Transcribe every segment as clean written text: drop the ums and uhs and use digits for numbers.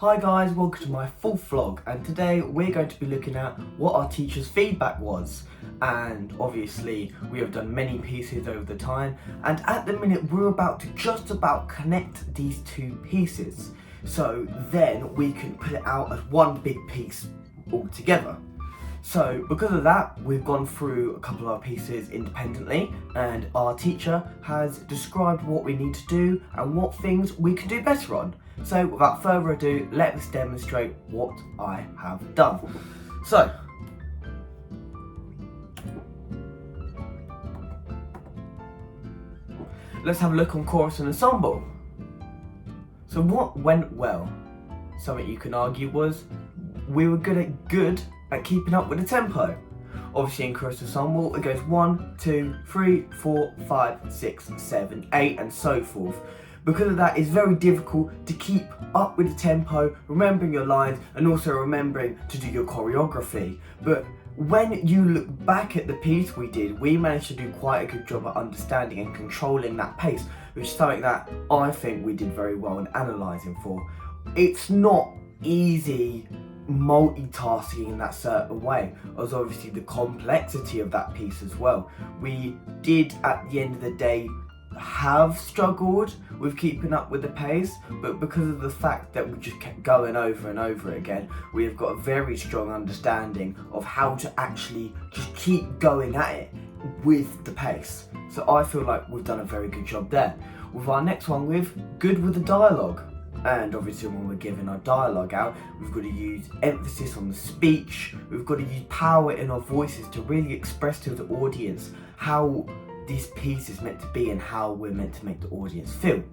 Hi guys, welcome to my full vlog, and today we're going to be looking at what our teacher's feedback was. And obviously we have done many pieces over the time, and at the minute we're about to just about connect these two pieces, so then we can put it out as one big piece all together. So because of that, we've gone through a couple of our pieces independently, and our teacher has described what we need to do and what things we can do better on. So without further ado, let's demonstrate what I have done. So, let's have a look on chorus and ensemble. So what went well? Something you can argue was we were good at keeping up with the tempo. Obviously in chorus ensemble it goes 1, 2, 3, 4, 5, 6, 7, 8 and so forth. Because of that, it's very difficult to keep up with the tempo, remembering your lines and also remembering to do your choreography. But when you look back at the piece we did, we managed to do quite a good job at understanding and controlling that pace, which is something that I think we did very well in analysing for. It's not easy multitasking in that certain way, as obviously the complexity of that piece as well. We did at the end of the day have struggled with keeping up with the pace, but because of the fact that we just kept going over and over again, we have got a very strong understanding of how to actually just keep going at it with the pace. So I feel like we've done a very good job there. With our next one, we're good with the dialogue. And obviously when we're giving our dialogue out, we've got to use emphasis on the speech, we've got to use power in our voices to really express to the audience how this piece is meant to be and how we're meant to make the audience feel.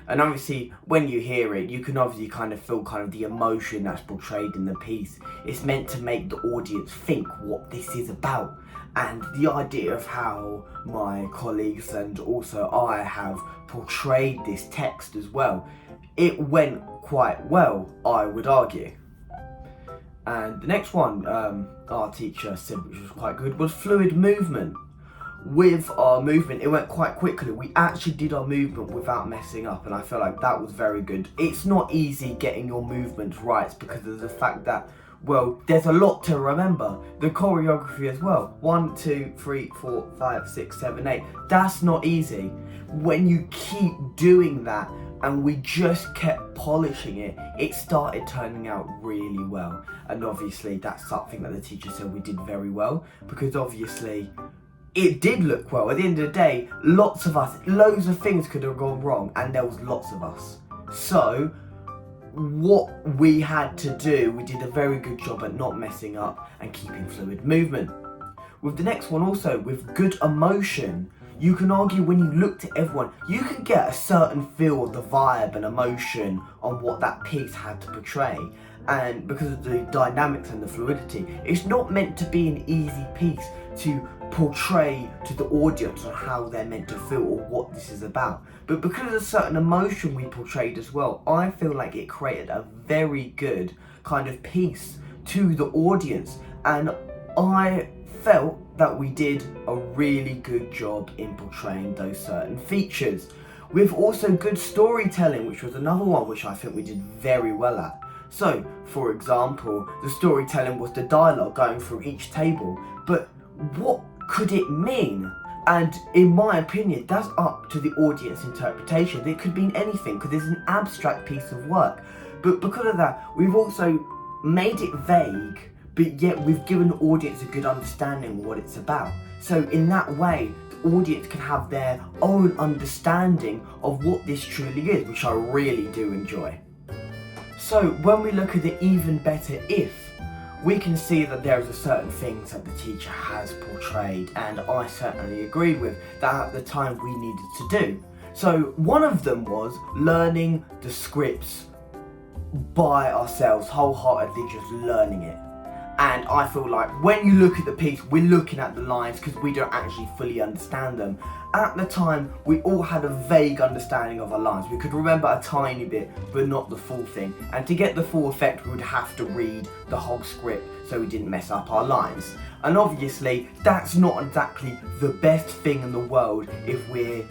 And obviously when you hear it, you can obviously kind of feel kind of the emotion that's portrayed in the piece. It's meant to make the audience think what this is about. And the idea of how my colleagues and also I have portrayed this text as well, it went quite well, I would argue. And the next one our teacher said, which was quite good, was fluid movement. With our movement, it went quite quickly. We actually did our movement without messing up, and I feel like that was very good. It's not easy getting your movements right because of the fact that, well, there's a lot to remember. The choreography as well. 1, 2, 3, 4, 5, 6, 7, 8. That's not easy. When you keep doing that and we just kept polishing it, it started turning out really well. And obviously that's something that the teacher said we did very well, because obviously it did look well. At the end of the day, lots of us, loads of things could have gone wrong, and there was lots of us. So what we had to do, we did a very good job at not messing up and keeping fluid movement. With the next one also, with good emotion, you can argue when you looked at everyone, you can get a certain feel of the vibe and emotion on what that piece had to portray. And because of the dynamics and the fluidity, it's not meant to be an easy piece to portray to the audience on how they're meant to feel or what this is about. But because of the certain emotion we portrayed as well, I feel like it created a very good kind of piece to the audience, and I felt that we did a really good job in portraying those certain features. With also good storytelling, which was another one which I think we did very well at. So, for example, the storytelling was the dialogue going through each table, but what could it mean? And in my opinion, that's up to the audience interpretation. It could mean anything, because it's an abstract piece of work. But because of that, we've also made it vague, but yet we've given the audience a good understanding of what it's about. So in that way, the audience can have their own understanding of what this truly is, which I really do enjoy. So when we look at the even better if, we can see that there is a certain things that the teacher has portrayed, and I certainly agreed with, that at the time we needed to do. So one of them was learning the scripts by ourselves, wholeheartedly just learning it. And I feel like when you look at the piece, we're looking at the lines because we don't actually fully understand them. At the time, we all had a vague understanding of our lines. We could remember a tiny bit, but not the full thing. And to get the full effect, we would have to read the whole script so we didn't mess up our lines. And obviously, that's not exactly the best thing in the world if we're,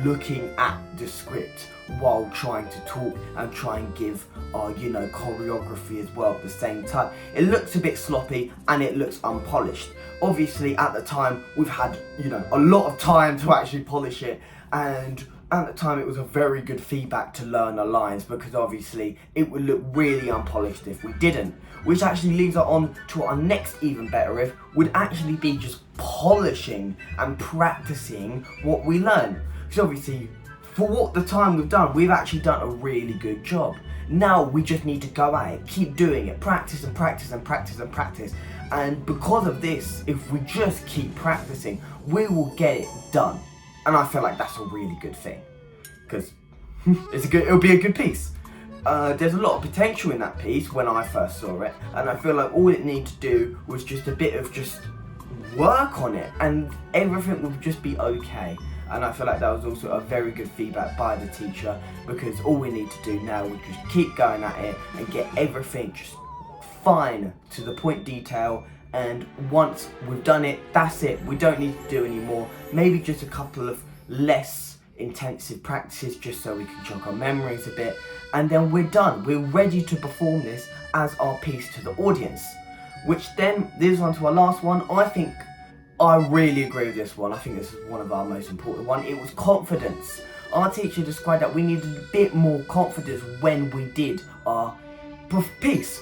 looking at the script while trying to talk and try and give our, choreography as well at the same time. It looks a bit sloppy and it looks unpolished. Obviously at the time we've had, a lot of time to actually polish it, and at the time it was a very good feedback to learn the lines, because obviously it would look really unpolished if we didn't. Which actually leads us on to our next even better riff, would actually be just polishing and practicing what we learn. Because obviously, for what the time we've done, we've actually done a really good job. Now we just need to go at it, keep doing it, practice and practice and practice and practice. And because of this, if we just keep practicing, we will get it done. And I feel like that's a really good thing, because it'll be a good piece. There's a lot of potential in that piece when I first saw it, and I feel like all it needed to do was just a bit of just work on it, and everything would just be okay. And I feel like that was also a very good feedback by the teacher, because all we need to do now is just keep going at it and get everything just fine to the point detail. And once we've done it, that's it. We don't need to do any more. Maybe just a couple of less intensive practices just so we can jog our memories a bit, and then we're done. We're ready to perform this as our piece to the audience. Which then leads on to our last one. I really agree with this one. I think this is one of our most important ones. It was confidence. Our teacher described that we needed a bit more confidence when we did our piece.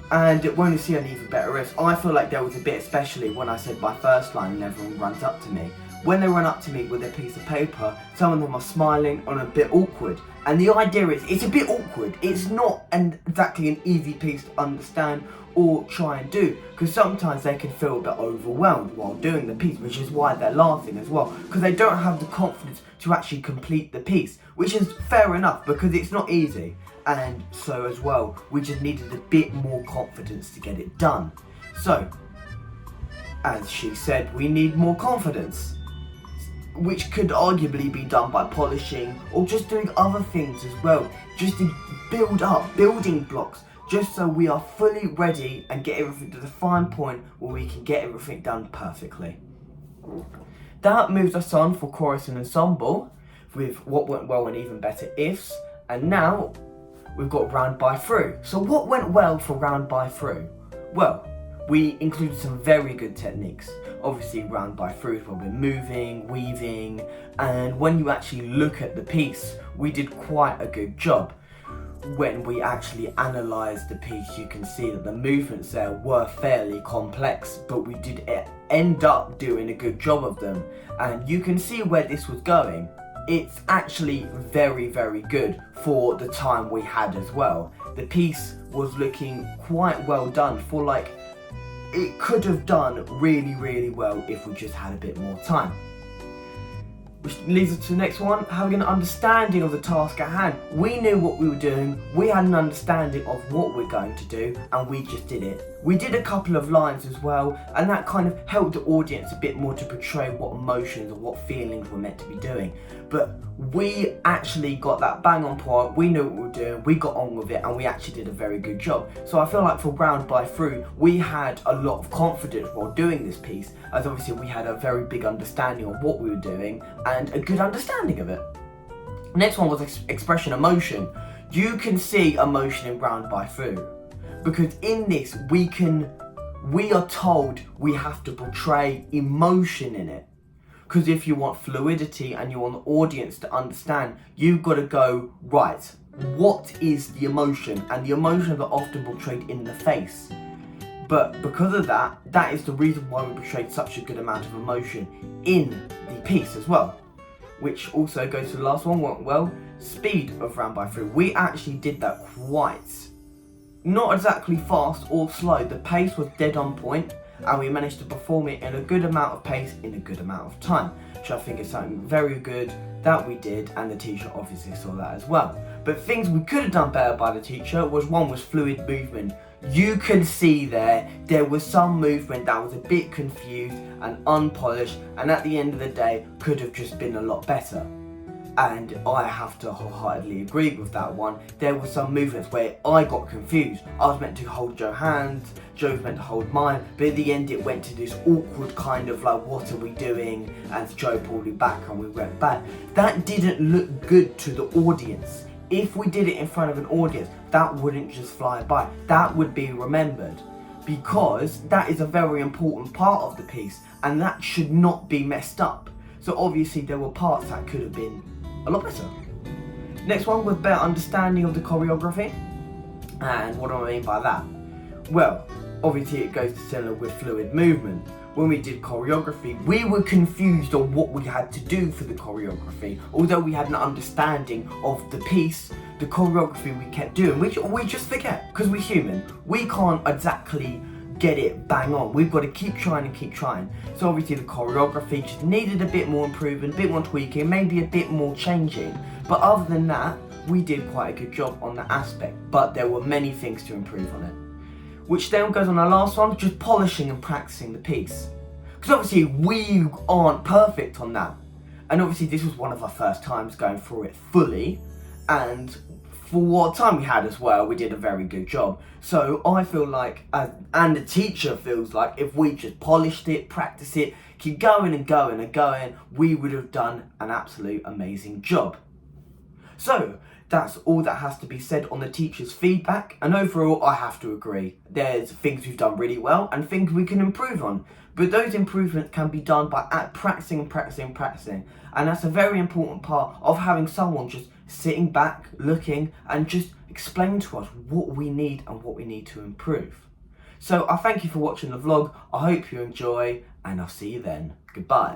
And when we see an even better riff, I feel like there was a bit, especially when I said my first line and everyone runs up to me. When they run up to me with a piece of paper, some of them are smiling and a bit awkward. And the idea is, it's a bit awkward. It's not exactly an easy piece to understand or try and do, because sometimes they can feel a bit overwhelmed while doing the piece, which is why they're laughing as well, because they don't have the confidence to actually complete the piece, which is fair enough because it's not easy. And so as well, we just needed a bit more confidence to get it done. So, as she said, we need more confidence, which could arguably be done by polishing or just doing other things as well, just to build up building blocks, just so we are fully ready and get everything to the fine point where we can get everything done perfectly. That moves us on for chorus and ensemble with what went well and even better ifs, and now we've got round by through. So what went well for round by through? Well, we included some very good techniques. Obviously round by through is where we're moving, weaving, and when you actually look at the piece, we did quite a good job. When we actually analysed the piece, you can see that the movements there were fairly complex, but we did end up doing a good job of them. And you can see where this was going. It's actually very, very good for the time we had as well. The piece was looking quite well done for it could have done really, really well if we just had a bit more time. Which leads us to the next one, having an understanding of the task at hand. We knew what we were doing, we had an understanding of what we're going to do, and we just did it. We did a couple of lines as well, and that kind of helped the audience a bit more to portray what emotions or what feelings we're meant to be doing. But we actually got that bang on point, we knew what we were doing, we got on with it, and we actually did a very good job. So I feel like for round by through, we had a lot of confidence while doing this piece, as obviously we had a very big understanding of what we were doing and a good understanding of it. Next one was expression emotion. You can see emotion in round by through, because in this we are told we have to portray emotion in it. Because if you want fluidity and you want the audience to understand, you've got to go, right, what is the emotion? And the emotions are often portrayed in the face. But because of that, that is the reason why we portrayed such a good amount of emotion in the piece as well. Which also goes to the last one, well, speed of round by through. We actually did that quite, not exactly fast or slow. The pace was dead on point, and we managed to perform it in a good amount of pace in a good amount of time, which I think is something very good that we did, and the teacher obviously saw that as well. But things we could have done better by the teacher was fluid movement. You can see there was some movement that was a bit confused and unpolished, and at the end of the day could have just been a lot better. And I have to wholeheartedly agree with that one. There were some movements where I got confused. I was meant to hold Joe's hands, Joe was meant to hold mine, but in the end it went to this awkward kind of like, what are we doing? And Joe pulled me back and we went back. That didn't look good to the audience. If we did it in front of an audience, that wouldn't just fly by. That would be remembered, because that is a very important part of the piece and that should not be messed up. So obviously there were parts that could have been a lot better. Next one was better understanding of the choreography. And what do I mean by that? Well, obviously it goes to similar with fluid movement. When we did choreography, we were confused on what we had to do for the choreography. Although we had an understanding of the piece, the choreography we kept doing, which we just forget, because we're human. We can't exactly get it bang on. We've got to keep trying and keep trying. So obviously the choreography just needed a bit more improvement, a bit more tweaking, maybe a bit more changing. But other than that, we did quite a good job on that aspect. But there were many things to improve on it. Which then goes on our last one, just polishing and practicing the piece. Because obviously we aren't perfect on that. And obviously this was one of our first times going through it fully. And for what time we had as well, we did a very good job. So I feel like, and the teacher feels like, if we just polished it, practiced it, keep going and going and going, we would have done an absolute amazing job. So that's all that has to be said on the teacher's feedback. And overall, I have to agree. There's things we've done really well and things we can improve on. But those improvements can be done by practicing and practicing and practicing. And that's a very important part of having someone just sitting back, looking, and just explain to us what we need and what we need to improve. So I thank you for watching the vlog. I hope you enjoy, and I'll see you then. Goodbye.